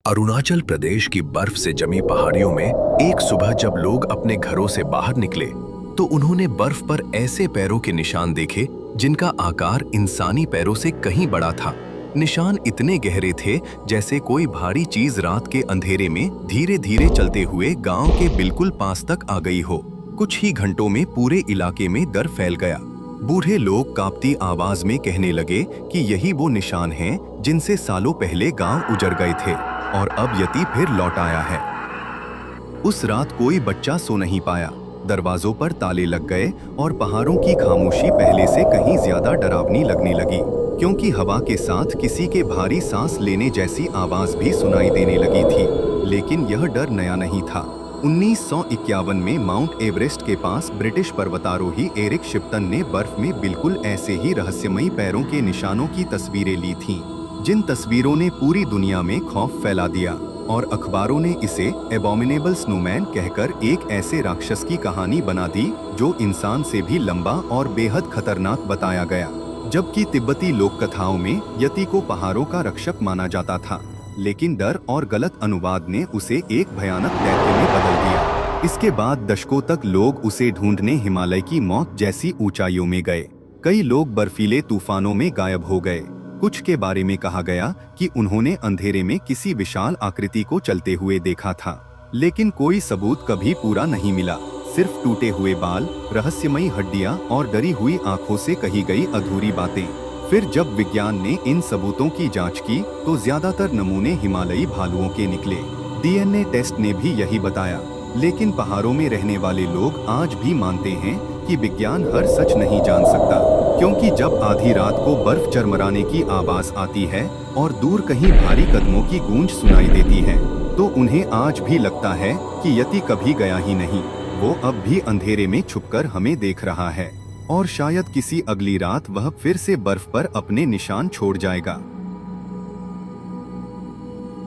अरुणाचल प्रदेश की बर्फ से जमी पहाड़ियों में एक सुबह जब लोग अपने घरों से बाहर निकले तो उन्होंने बर्फ पर ऐसे पैरों के निशान देखे जिनका आकार इंसानी पैरों से कहीं बड़ा था। निशान इतने गहरे थे जैसे कोई भारी चीज रात के अंधेरे में धीरे धीरे चलते हुए गांव के बिल्कुल पास तक आ गई हो। कुछ ही घंटों में पूरे इलाके में डर फैल गया। बूढ़े लोग कांपती आवाज में कहने लगे कि यही वो निशान हैं जिनसे सालों पहले गांव उजड़ गए थे और अब यति फिर लौट आया है। उस रात कोई बच्चा सो नहीं पाया। दरवाजों पर ताले लग गए और पहाड़ों की खामोशी पहले से कहीं ज्यादा डरावनी लगने लगी, क्योंकि हवा के साथ किसी के भारी सांस लेने जैसी आवाज भी सुनाई देने लगी थी। लेकिन यह डर नया नहीं था। 1951 में माउंट एवरेस्ट के पास ब्रिटिश पर्वतारोही एरिक शिप्टन ने बर्फ में बिल्कुल ऐसे ही रहस्यमयी पैरों के निशानों की तस्वीरें ली थीं, जिन तस्वीरों ने पूरी दुनिया में खौफ फैला दिया और अखबारों ने इसे एबॉमिनेबल स्नोमैन कहकर एक ऐसे राक्षस की कहानी बना दी जो इंसान से भी लंबा और बेहद खतरनाक बताया गया। जबकि तिब्बती लोक कथाओं में यति को पहाड़ों का रक्षक माना जाता था, लेकिन डर और गलत अनुवाद ने उसे एक भयानक दैत्य में बदल दिया। इसके बाद दशकों तक लोग उसे ढूंढने हिमालय की मौत जैसी ऊंचाइयों में गए। कई लोग बर्फीले तूफानों में गायब हो गए। कुछ के बारे में कहा गया कि उन्होंने अंधेरे में किसी विशाल आकृति को चलते हुए देखा था, लेकिन कोई सबूत कभी पूरा नहीं मिला। सिर्फ टूटे हुए बाल, रहस्यमयी हड्डियां और डरी हुई आंखों से कही गई अधूरी बातें। फिर जब विज्ञान ने इन सबूतों की जांच की तो ज्यादातर नमूने हिमालयी भालुओं के निकले। डीएनए टेस्ट ने भी यही बताया। लेकिन पहाड़ों में रहने वाले लोग आज भी मानते हैं कि विज्ञान हर सच नहीं जान सकता, क्योंकि जब आधी रात को बर्फ चरमराने की आवाज आती है और दूर कहीं भारी कदमों की गूंज सुनाई देती है तो उन्हें आज भी लगता है कि यति कभी गया ही नहीं। वो अब भी अंधेरे में छुपकर हमें देख रहा है और शायद किसी अगली रात वह फिर से बर्फ पर अपने निशान छोड़ जाएगा।